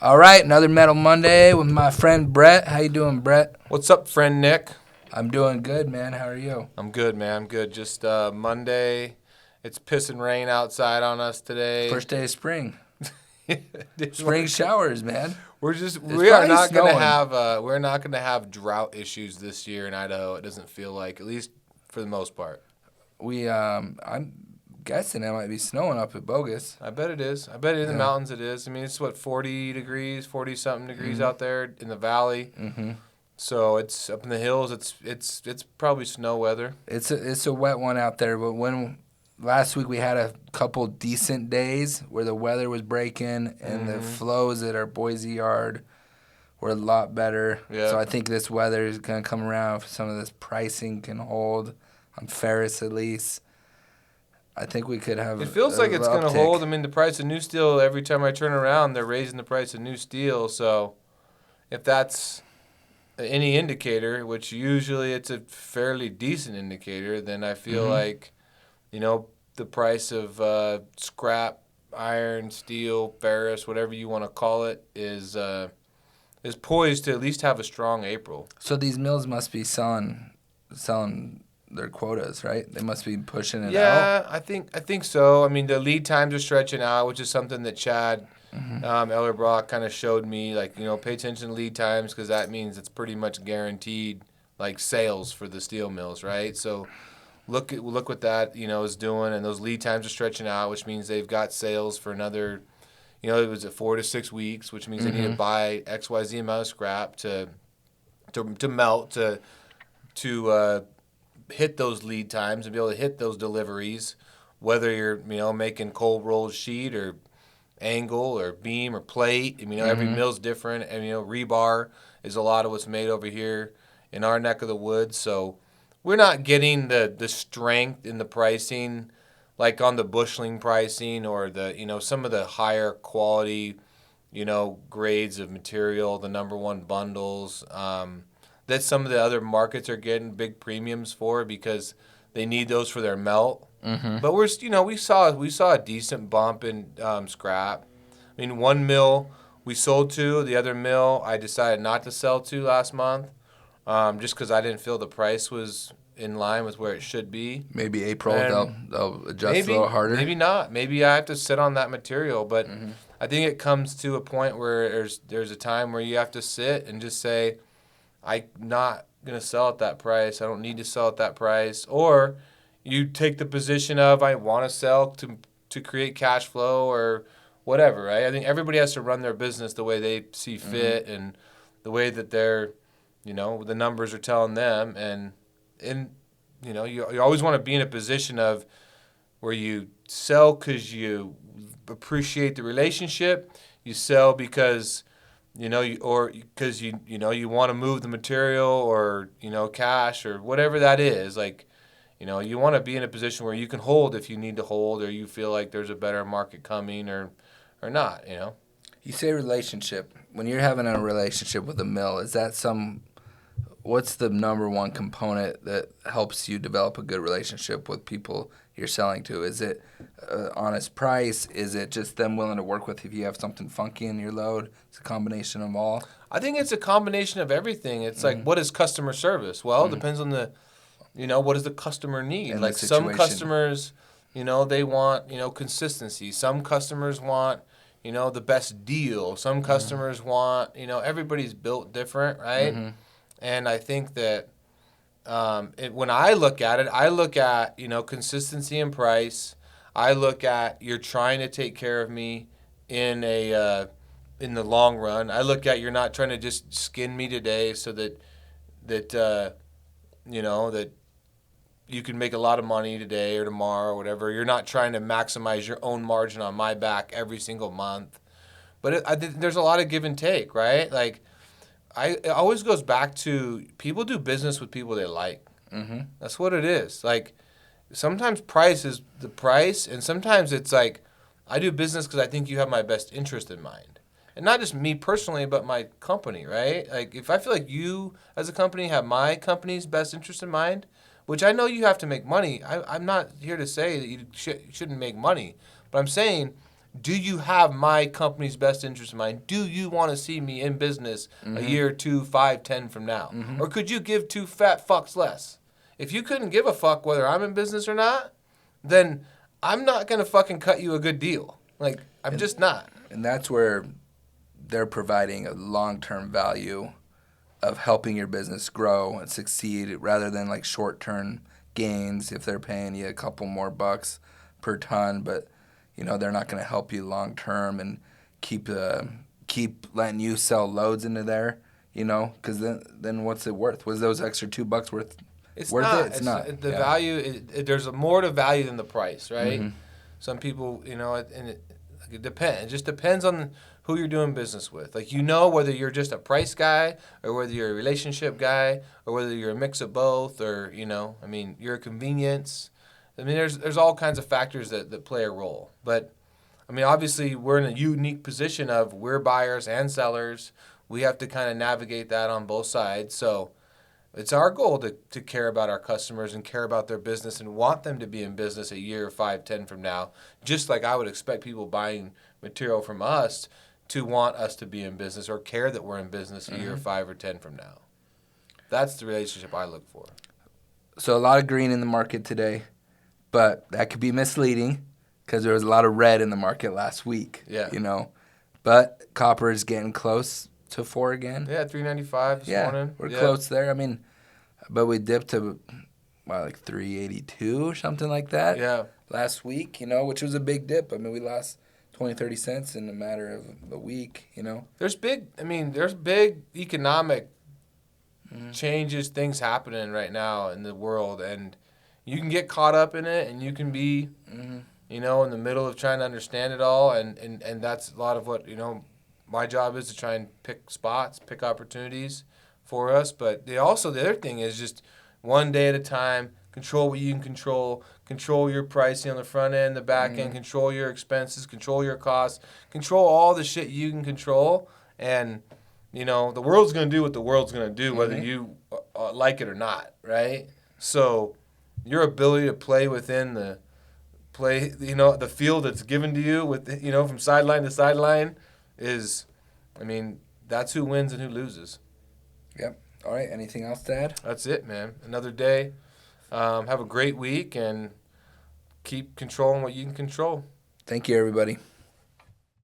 All right, another Metal Monday with my friend Brett. How you doing, Brett? What's up, friend Nick? I'm doing good, man. How are you? I'm good, man. I'm good. Just Monday. It's pissing rain outside on us today. First day of spring. Dude, Spring showers, man. we are probably not gonna snowing. have we're not gonna have drought issues this year in Idaho. It doesn't feel like, at least for the most part. I'm guessing it might be snowing up at Bogus. I bet it is. I bet in the Yeah. mountains it is. I mean, it's what 40 degrees, 40 something degrees out there in the valley. Mm-hmm. So it's up in the hills. It's probably snow weather. It's a wet one out there, but when last week we had a couple decent days where the weather was breaking and the flows at our Boise yard were a lot better. Yeah. So I think this weather is going to come around if some of this pricing can hold on Ferris at least. I think we could have. It feels like it's going to hold. I mean, the price of new steel, every time I turn around, they're raising the price of new steel. So if that's any indicator, which usually it's a fairly decent indicator, then I feel like, the price of scrap, iron, steel, ferrous, whatever you want to call it, is poised to at least have a strong April. So these mills must be selling their quotas, right? They must be pushing it out. Yeah, I think so. I mean, the lead times are stretching out, which is something that Chad Ellerbrock kind of showed me. Like, pay attention to lead times because that means it's pretty much guaranteed, like sales for the steel mills, right? So look what that is doing, and those lead times are stretching out, which means they've got sales for another. It was at 4 to 6 weeks, which means they need to buy XYZ amount of scrap to melt to hit those lead times and be able to hit those deliveries, whether you're making cold rolled sheet or angle or beam or plate. I mean, every mill's different, and rebar is a lot of what's made over here in our neck of the woods. So we're not getting the strength in the pricing like on the busheling pricing or the some of the higher quality grades of material, the number one bundles. That some of the other markets are getting big premiums for because they need those for their melt. But we saw a decent bump in scrap. I mean, one mill we sold to, the other mill I decided not to sell to last month, just because I didn't feel the price was in line with where it should be. Maybe April they'll adjust a little harder. Maybe not. Maybe I have to sit on that material. But I think it comes to a point where there's a time where you have to sit and just say, I'm not going to sell at that price. I don't need to sell at that price. Or you take the position of I want to sell to create cash flow or whatever, right? I think everybody has to run their business the way they see fit and the way that they're, the numbers are telling them. And you always want to be in a position of where you sell because you appreciate the relationship. You sell because or because you want to move the material or cash or whatever that is. Like, you want to be in a position where you can hold if you need to hold, or you feel like there's a better market coming, or not. You say relationship. When you're having a relationship with a mill, is that what's the number one component that helps you develop a good relationship with people you're selling to? Is it honest price? Is it just them willing to work with if you have something funky in your load? It's a combination of all. I think it's a combination of everything. It's like, what is customer service? Well, it depends on the, what does the customer need? And like some customers, they want, consistency. Some customers want, the best deal. Some customers want, everybody's built different, right? And I think that when I look at it, I look at, consistency and price. I look at you're trying to take care of me in the long run. I look at you're not trying to just skin me today so that that you can make a lot of money today or tomorrow or whatever. You're not trying to maximize your own margin on my back every single month. But there's a lot of give and take, right? Like, it always goes back to people do business with people they like. That's what it is. Like, sometimes price is the price, and sometimes it's like, I do business because I think you have my best interest in mind. And not just me personally, but my company, right? Like, if I feel like you as a company have my company's best interest in mind, which I know you have to make money. I'm not here to say that you shouldn't make money. But I'm saying do you have my company's best interest in mind? Do you want to see me in business a year, 2, 5, 10 from now? Or could you give two fat fucks less? If you couldn't give a fuck whether I'm in business or not, then I'm not going to fucking cut you a good deal. Like, I'm just not. And that's where they're providing a long-term value of helping your business grow and succeed rather than like short-term gains if they're paying you a couple more bucks per ton, but you know they're not going to help you long-term and keep letting you sell loads into there, you know, because then what's it worth? Was those extra $2 worth It's worth not. it? It's not. The Yeah. value, there's more to value than the price, right? Some people, you know, and it depends. It just depends on who you're doing business with. Like, you know, whether you're just a price guy or whether you're a relationship guy or whether you're a mix of both or, you know, I mean, you're a convenience. I mean, there's all kinds of factors that play a role. But, I mean, obviously, we're in a unique position of we're buyers and sellers. We have to kind of navigate that on both sides. So it's our goal to care about our customers and care about their business and want them to be in business a year, 5, 10 from now. Just like I would expect people buying material from us to want us to be in business or care that we're in business a year, 5 or 10 from now. That's the relationship I look for. So a lot of green in the market today, but that could be misleading because there was a lot of red in the market last week. Yeah. You know, but copper is getting close to 4 again. Yeah, $3.95 this morning. We're close there. I mean, but we dipped to like 382 or something like that. Yeah. Last week, you know, which was a big dip. I mean, we lost 20, 30 cents in a matter of a week, you know. There's big economic changes, things happening right now in the world, and you can get caught up in it, and you can be, you know, in the middle of trying to understand it all, and that's a lot of what, you know, my job is to try and pick spots, pick opportunities for us. But the other thing is just one day at a time, control what you can control your pricing on the front end, the back end, control your expenses, control your costs, control all the shit you can control. And, you know, the world's going to do what the world's going to do, whether you like it or not, right? So your ability to play within the field that's given to you with, you know, from sideline to sideline is, I mean, that's who wins and who loses. Yep. All right. Anything else to add? That's it, man. Another day. Have a great week and keep controlling what you can control. Thank you, everybody.